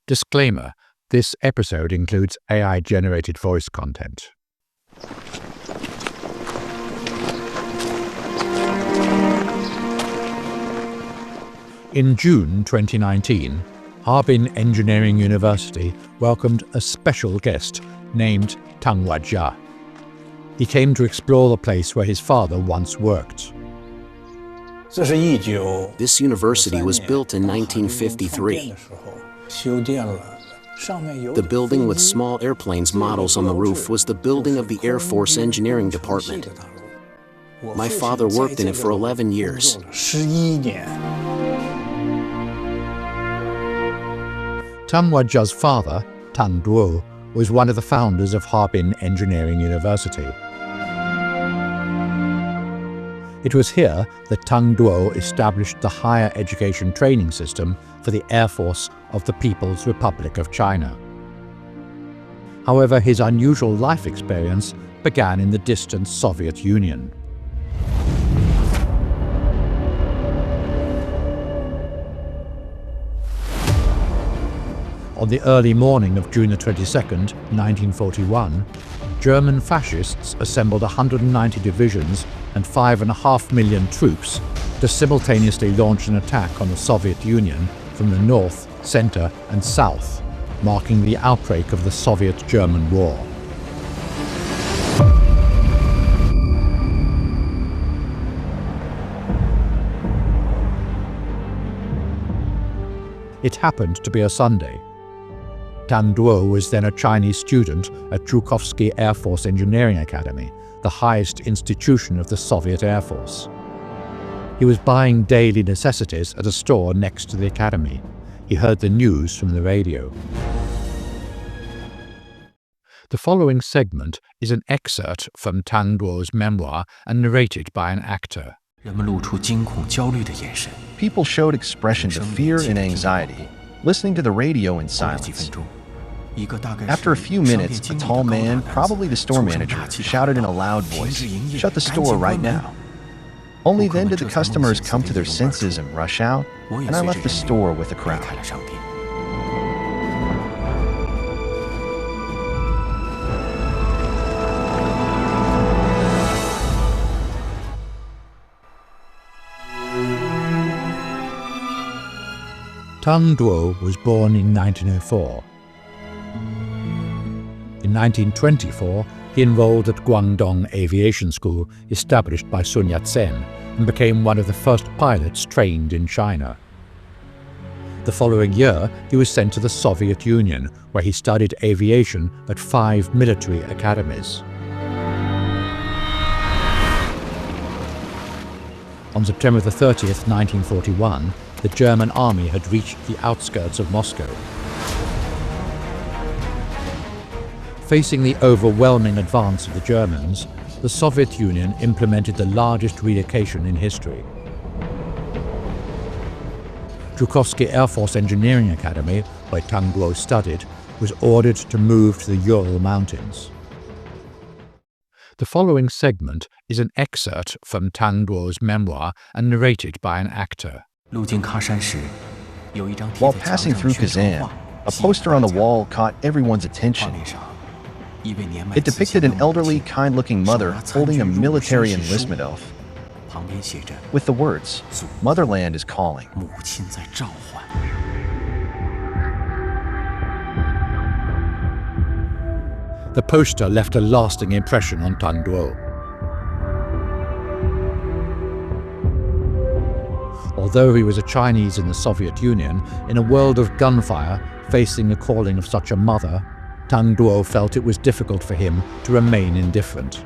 Disclaimer: this episode includes AI-generated voice content. In June 2019, Harbin Engineering University welcomed a special guest named Tang Duo. He came to explore the place where his father once worked. This university was built in 1953. The building with small airplanes models on the roof was the building of the Air Force Engineering Department. My father worked in it for 11 years. Tang Duo's father, Tang Duo, was one of the founders of Harbin Engineering University. It was here that Tang Duo established the higher education training system for the Air Force of the People's Republic of China. However, his unusual life experience began in the distant Soviet Union. On the early morning of June 22, 1941, German fascists assembled 190 divisions and 5.5 million troops to simultaneously launch an attack on the Soviet Union from the north, center, and south, marking the outbreak of the Soviet-German War. It happened to be a Sunday. Tang Duo was then a Chinese student at Zhukovsky Air Force Engineering Academy, the highest institution of the Soviet Air Force. He was buying daily necessities at a store next to the academy. He heard the news from the radio. The following segment is an excerpt from Tang Duo's memoir and narrated by an actor. People showed expressions of fear and anxiety, listening to the radio in silence. After a few minutes, a tall man, probably the store manager, shouted in a loud voice, "Shut the store right now." Only then did the customers come to their senses and rush out, and I left the store with the crowd. Tang Duo was born in 1904. In 1924, he enrolled at Guangdong Aviation School, established by Sun Yat-sen, and became one of the first pilots trained in China. The following year, he was sent to the Soviet Union, where he studied aviation at 5 military academies. On September 30th, 1941, the German army had reached the outskirts of Moscow. Facing the overwhelming advance of the Germans, the Soviet Union implemented the largest relocation in history. Zhukovsky Air Force Engineering Academy, where Tang Duo studied, was ordered to move to the Ural Mountains. The following segment is an excerpt from Tang Duo's memoir and narrated by an actor. While passing through Kazan, a poster on the wall caught everyone's attention. It depicted an elderly, kind-looking mother holding a military enlistment oath, with the words, "Motherland is calling." The poster left a lasting impression on Tang Duo. Although he was a Chinese in the Soviet Union, in a world of gunfire, facing the calling of such a mother, Tang Duo felt it was difficult for him to remain indifferent.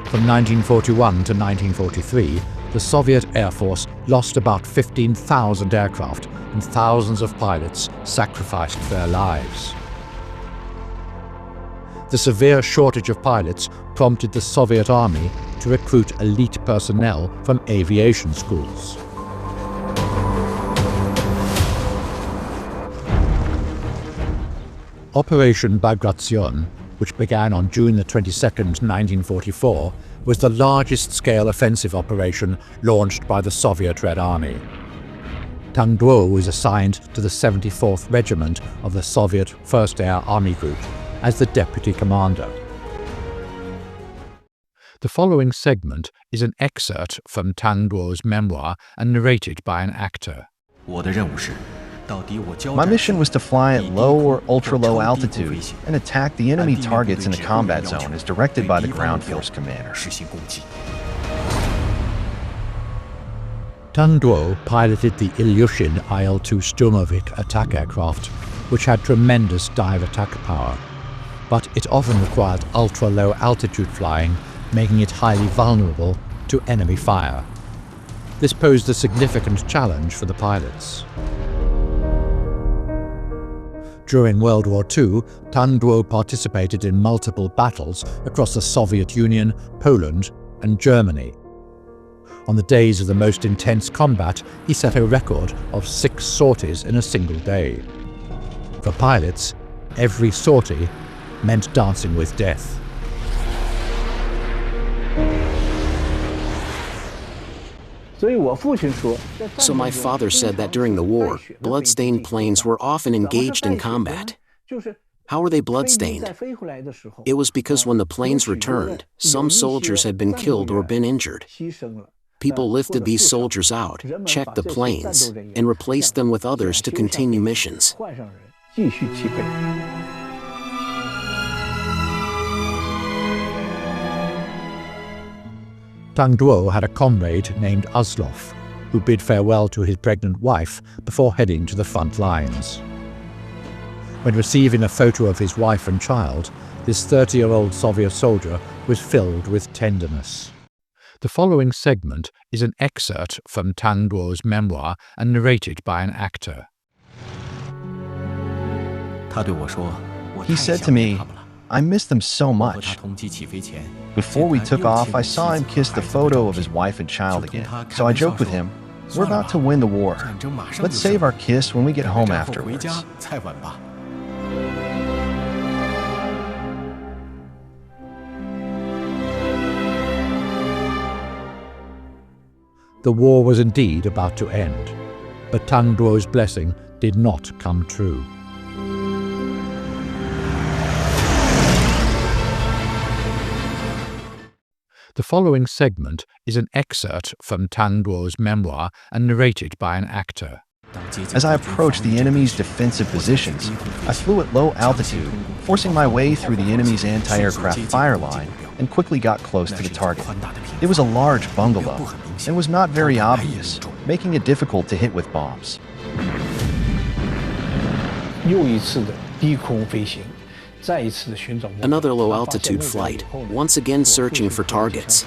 From 1941 to 1943, the Soviet Air Force lost about 15,000 aircraft and thousands of pilots sacrificed their lives. The severe shortage of pilots prompted the Soviet Army to recruit elite personnel from aviation schools. Operation Bagration which began on June the 22nd, 1944, was the largest-scale offensive operation launched by the Soviet Red Army. Tang Duo was assigned to the 74th Regiment of the Soviet 1st Air Army Group as the deputy commander. The following segment is an excerpt from Tang Duo's memoir and narrated by an actor. My mission was to fly at low or ultra-low altitude and attack the enemy targets in a combat zone as directed by the ground force commander. Tang Duo piloted the Ilyushin Il-2 Sturmovik attack aircraft, which had tremendous dive attack power, but it often required ultra-low altitude flying, making it highly vulnerable to enemy fire. This posed a significant challenge for the pilots. During World War II, Tang Duo participated in multiple battles across the Soviet Union, Poland, and Germany. On the days of the most intense combat, he set a record of 6 sorties in a single day. For pilots, every sortie meant dancing with death. So my father said that during the war, blood-stained planes were often engaged in combat. How were they blood-stained? It was because when the planes returned, some soldiers had been killed or been injured. People lifted these soldiers out, checked the planes, and replaced them with others to continue missions. Tang Duo had a comrade named Aslov, who bid farewell to his pregnant wife before heading to the front lines. When receiving a photo of his wife and child, this 30-year-old Soviet soldier was filled with tenderness. The following segment is an excerpt from Tang Duo's memoir and narrated by an actor. He said to me, "I miss them so much." Before we took off, I saw him kiss the photo of his wife and child again. So I joked with him, "We're about to win the war. Let's save our kiss when we get home afterwards." The war was indeed about to end, but Tang Duo's blessing did not come true. The following segment is an excerpt from Tang Duo's memoir and narrated by an actor. As I approached the enemy's defensive positions, I flew at low altitude, forcing my way through the enemy's anti-aircraft fire line and quickly got close to the target. It was a large bungalow and was not very obvious, making it difficult to hit with bombs. Another low-altitude flight, once again searching for targets.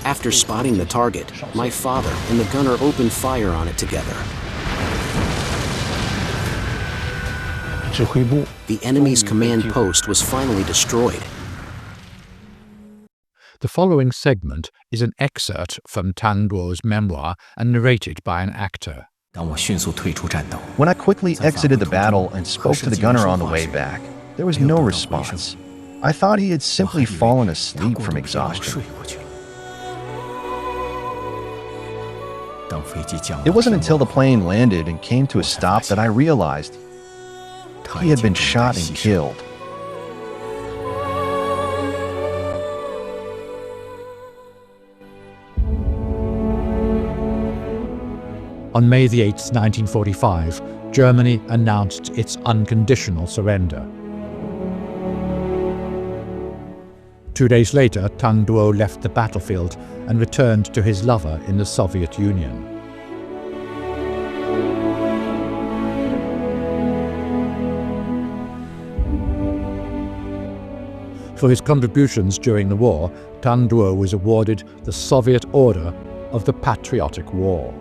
After spotting the target, my father and the gunner opened fire on it together. The enemy's command post was finally destroyed. The following segment is an excerpt from Tang Duo's memoir and narrated by an actor. When I quickly exited the battle and spoke to the gunner on the way back, there was no response. I thought he had simply fallen asleep from exhaustion. It wasn't until the plane landed and came to a stop that I realized he had been shot and killed. On May 8, 1945, Germany announced its unconditional surrender. 2 days later, Tang Duo left the battlefield and returned to his lover in the Soviet Union. For his contributions during the war, Tang Duo was awarded the Soviet Order of the Patriotic War.